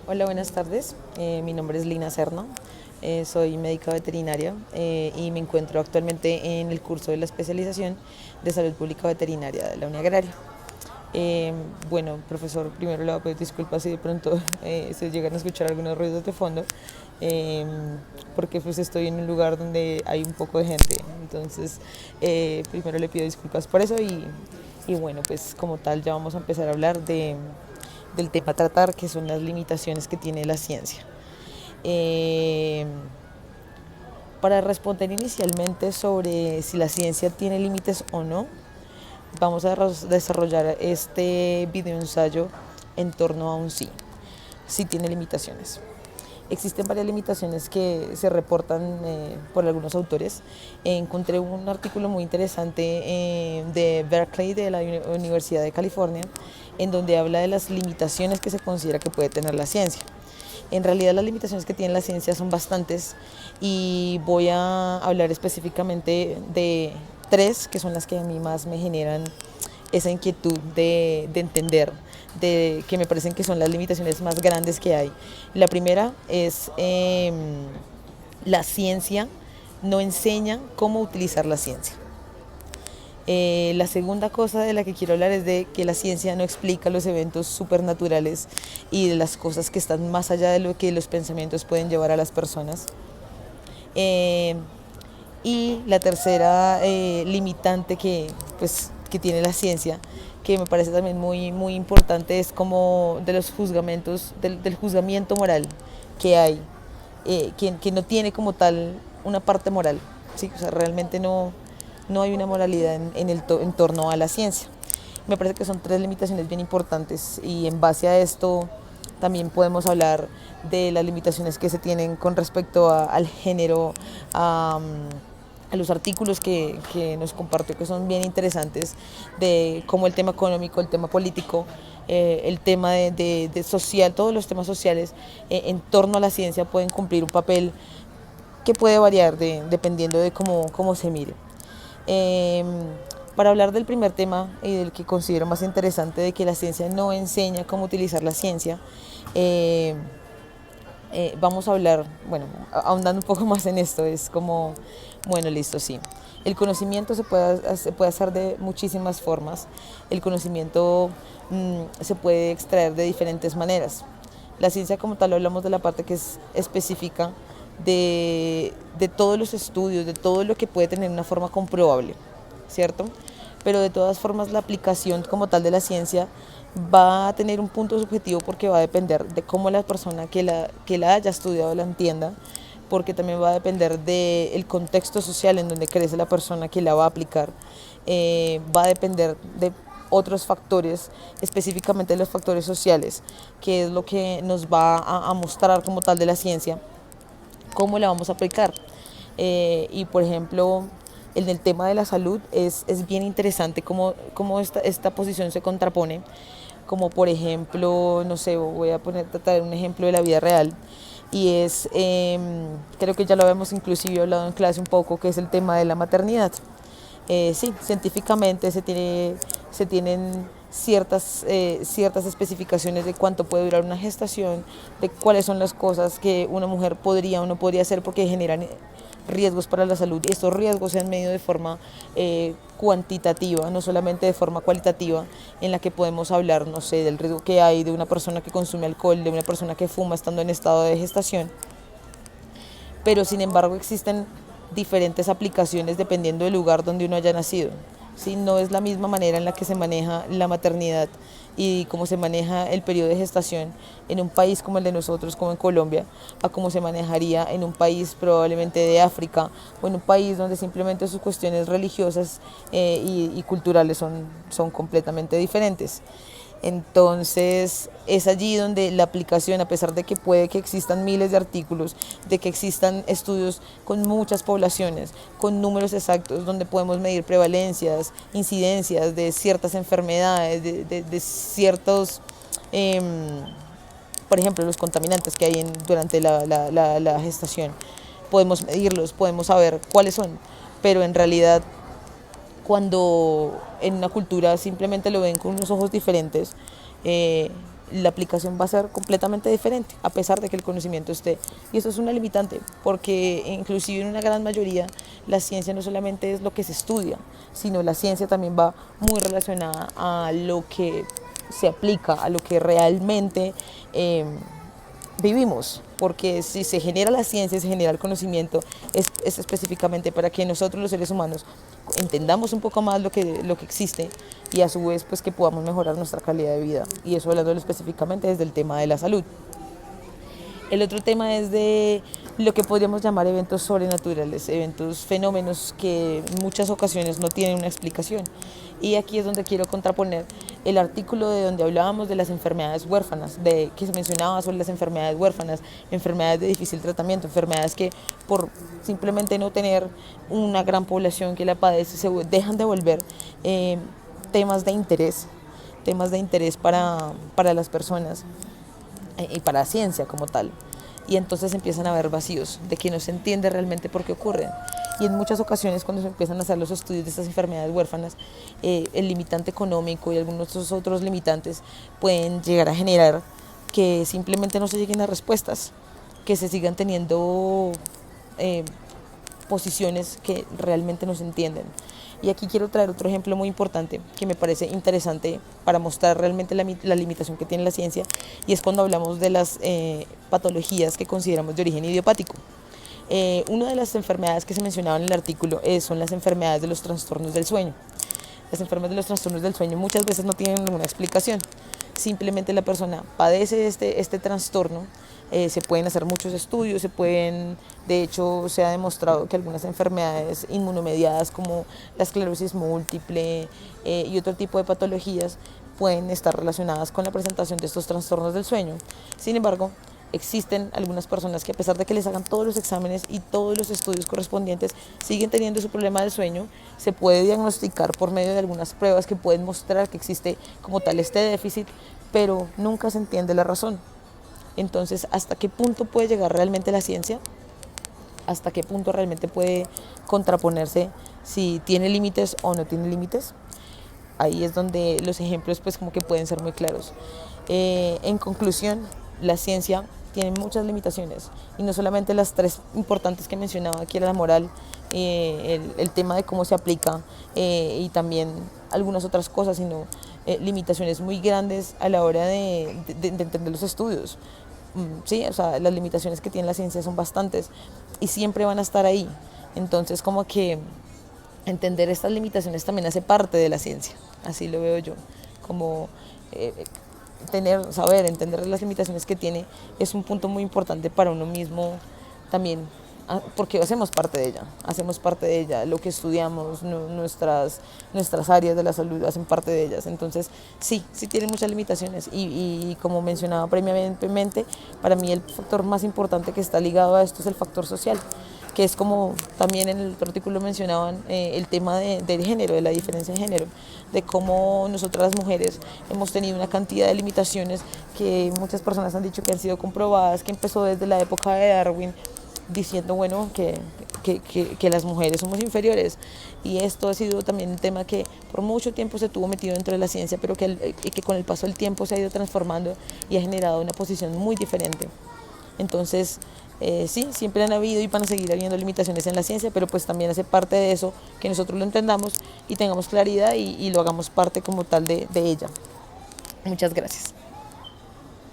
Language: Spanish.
Hola, buenas tardes. Mi nombre es Lina Serna. Soy médica veterinaria y me encuentro actualmente en el curso de la especialización de salud pública veterinaria de la Unidad Agraria. Eh, bueno, profesor, primero le voy a pedir disculpas si de pronto se llegan a escuchar algunos ruidos de fondo, eh, porque pues estoy en un lugar donde hay un poco de gente. Entonces, primero le pido disculpas por eso y bueno, pues como tal ya vamos a empezar a hablar del tema a tratar, que son las limitaciones que tiene la ciencia. Eh, para responder inicialmente sobre si la ciencia tiene límites o no, vamos a desarrollar este video ensayo en torno a un sí. Sí tiene limitaciones. Existen varias limitaciones que se reportan por algunos autores. Encontré un artículo muy interesante de Berkeley, de la Universidad de California, en donde habla de las limitaciones que se considera que puede tener la ciencia. En realidad las limitaciones que tiene la ciencia son bastantes y voy a hablar específicamente de tres que son las que a mí más me generan esa inquietud de entender, de que me parecen que son las limitaciones más grandes que hay. La primera es la ciencia no enseña cómo utilizar la ciencia. La segunda cosa de la que quiero hablar es de que la ciencia no explica los eventos supernaturales y de las cosas que están más allá de lo que los pensamientos pueden llevar a las personas. Eh, y la tercera limitante que tiene la ciencia, que me parece también muy importante, es como de los juzgamientos, del juzgamiento moral que hay, que no tiene como tal una parte moral, ¿sí? O sea, realmente no hay una moralidad en torno a la ciencia. Me parece que son tres limitaciones bien importantes y en base a esto también podemos hablar de las limitaciones que se tienen con respecto al género, a los artículos que nos compartió, que son bien interesantes, de cómo el tema económico, el tema político, el tema de social, todos los temas sociales en torno a la ciencia pueden cumplir un papel que puede variar dependiendo de cómo se mire. Eh, para hablar del primer tema y del que considero más interesante, de que la ciencia no enseña cómo utilizar la ciencia, eh, vamos a hablar, bueno, ahondando un poco más en esto, es como, bueno, listo, sí. El conocimiento se puede hacer de muchísimas formas. El conocimiento se puede extraer de diferentes maneras. La ciencia como tal, hablamos de la parte que es específica de todos los estudios, de todo lo que puede tener una forma comprobable, ¿cierto? Pero de todas formas la aplicación como tal de la ciencia va a tener un punto subjetivo porque va a depender de cómo la persona que la haya estudiado la entienda, porque también va a depender del contexto social en donde crece la persona que la va a aplicar, va a depender de otros factores, específicamente los factores sociales, que es lo que nos va a mostrar como tal de la ciencia, cómo la vamos a aplicar. Y por ejemplo, en el tema de la salud es bien interesante cómo esta posición se contrapone, como por ejemplo, no sé, voy a tratar un ejemplo de la vida real, y es, creo que ya lo habíamos inclusive hablado en clase un poco, que es el tema de la maternidad. Sí, científicamente se tienen ciertas especificaciones de cuánto puede durar una gestación, de cuáles son las cosas que una mujer podría o no podría hacer porque generan riesgos para la salud, y estos riesgos se han medido de forma cuantitativa, no solamente de forma cualitativa, en la que podemos hablar, no sé, del riesgo que hay de una persona que consume alcohol, de una persona que fuma estando en estado de gestación, pero sin embargo existen diferentes aplicaciones dependiendo del lugar donde uno haya nacido. ¿Sí? No es la misma manera en la que se maneja la maternidad y cómo se maneja el periodo de gestación en un país como el de nosotros, como en Colombia, a cómo se manejaría en un país probablemente de África o en un país donde simplemente sus cuestiones religiosas y culturales son completamente diferentes. Entonces es allí donde la aplicación, a pesar de que puede que existan miles de artículos, de que existan estudios con muchas poblaciones, con números exactos, donde podemos medir prevalencias, incidencias de ciertas enfermedades, de ciertos, eh, por ejemplo, los contaminantes que hay durante la gestación, podemos medirlos, podemos saber cuáles son, pero en realidad cuando en una cultura simplemente lo ven con unos ojos diferentes, la aplicación va a ser completamente diferente, a pesar de que el conocimiento esté. Y eso es una limitante, porque inclusive en una gran mayoría la ciencia no solamente es lo que se estudia, sino la ciencia también va muy relacionada a lo que se aplica, a lo que realmente vivimos, porque si se genera la ciencia, se genera el conocimiento, es específicamente para que nosotros los seres humanos entendamos un poco más lo que existe y a su vez pues que podamos mejorar nuestra calidad de vida, y eso hablándolo específicamente desde el tema de la salud. El otro tema es de lo que podríamos llamar eventos sobrenaturales, eventos, fenómenos que en muchas ocasiones no tienen una explicación. Y aquí es donde quiero contraponer el artículo de donde hablábamos de las enfermedades huérfanas, de que se mencionaba sobre las enfermedades huérfanas, enfermedades de difícil tratamiento, enfermedades que por simplemente no tener una gran población que la padece se dejan de volver temas de interés para las personas y para la ciencia como tal. Y entonces empiezan a haber vacíos de que no se entiende realmente por qué ocurren. Y en muchas ocasiones cuando se empiezan a hacer los estudios de estas enfermedades huérfanas, el limitante económico y algunos otros limitantes pueden llegar a generar que simplemente no se lleguen a respuestas, que se sigan teniendo posiciones que realmente no se entienden. Y aquí quiero traer otro ejemplo muy importante que me parece interesante para mostrar realmente la limitación que tiene la ciencia, y es cuando hablamos de las patologías que consideramos de origen idiopático. Una de las enfermedades que se mencionaba en el artículo son las enfermedades de los trastornos del sueño. Las enfermedades de los trastornos del sueño muchas veces no tienen ninguna explicación. Simplemente la persona padece este trastorno. Se pueden hacer muchos estudios, de hecho se ha demostrado que algunas enfermedades inmunomediadas como la esclerosis múltiple y otro tipo de patologías pueden estar relacionadas con la presentación de estos trastornos del sueño. Sin embargo, existen algunas personas que a pesar de que les hagan todos los exámenes y todos los estudios correspondientes, siguen teniendo su problema del sueño. Se puede diagnosticar por medio de algunas pruebas que pueden mostrar que existe como tal este déficit, pero nunca se entiende la razón. Entonces, ¿hasta qué punto puede llegar realmente la ciencia? ¿Hasta qué punto realmente puede contraponerse si tiene límites o no tiene límites? Ahí es donde los ejemplos pues como que pueden ser muy claros. En conclusión, la ciencia tiene muchas limitaciones, y no solamente las tres importantes que mencionaba, que era la moral, el tema de cómo se aplica y también algunas otras cosas, sino limitaciones muy grandes a la hora de entender los estudios. Sí, o sea, las limitaciones que tiene la ciencia son bastantes y siempre van a estar ahí. Entonces, como que entender estas limitaciones también hace parte de la ciencia, así lo veo yo, como entender las limitaciones que tiene es un punto muy importante para uno mismo también, porque hacemos parte de ella, lo que estudiamos, nuestras áreas de la salud hacen parte de ellas. Entonces sí tiene muchas limitaciones y como mencionaba previamente, para mí el factor más importante que está ligado a esto es el factor social, que es como también en el otro artículo mencionaban el tema del género, de la diferencia de género, de cómo nosotras las mujeres hemos tenido una cantidad de limitaciones que muchas personas han dicho que han sido comprobadas, que empezó desde la época de Darwin, diciendo bueno que las mujeres somos inferiores, y esto ha sido también un tema que por mucho tiempo se tuvo metido dentro de la ciencia, pero que con el paso del tiempo se ha ido transformando y ha generado una posición muy diferente. Entonces sí, siempre han habido y van a seguir habiendo limitaciones en la ciencia, pero pues también hace parte de eso que nosotros lo entendamos y tengamos claridad y lo hagamos parte como tal de ella. Muchas gracias.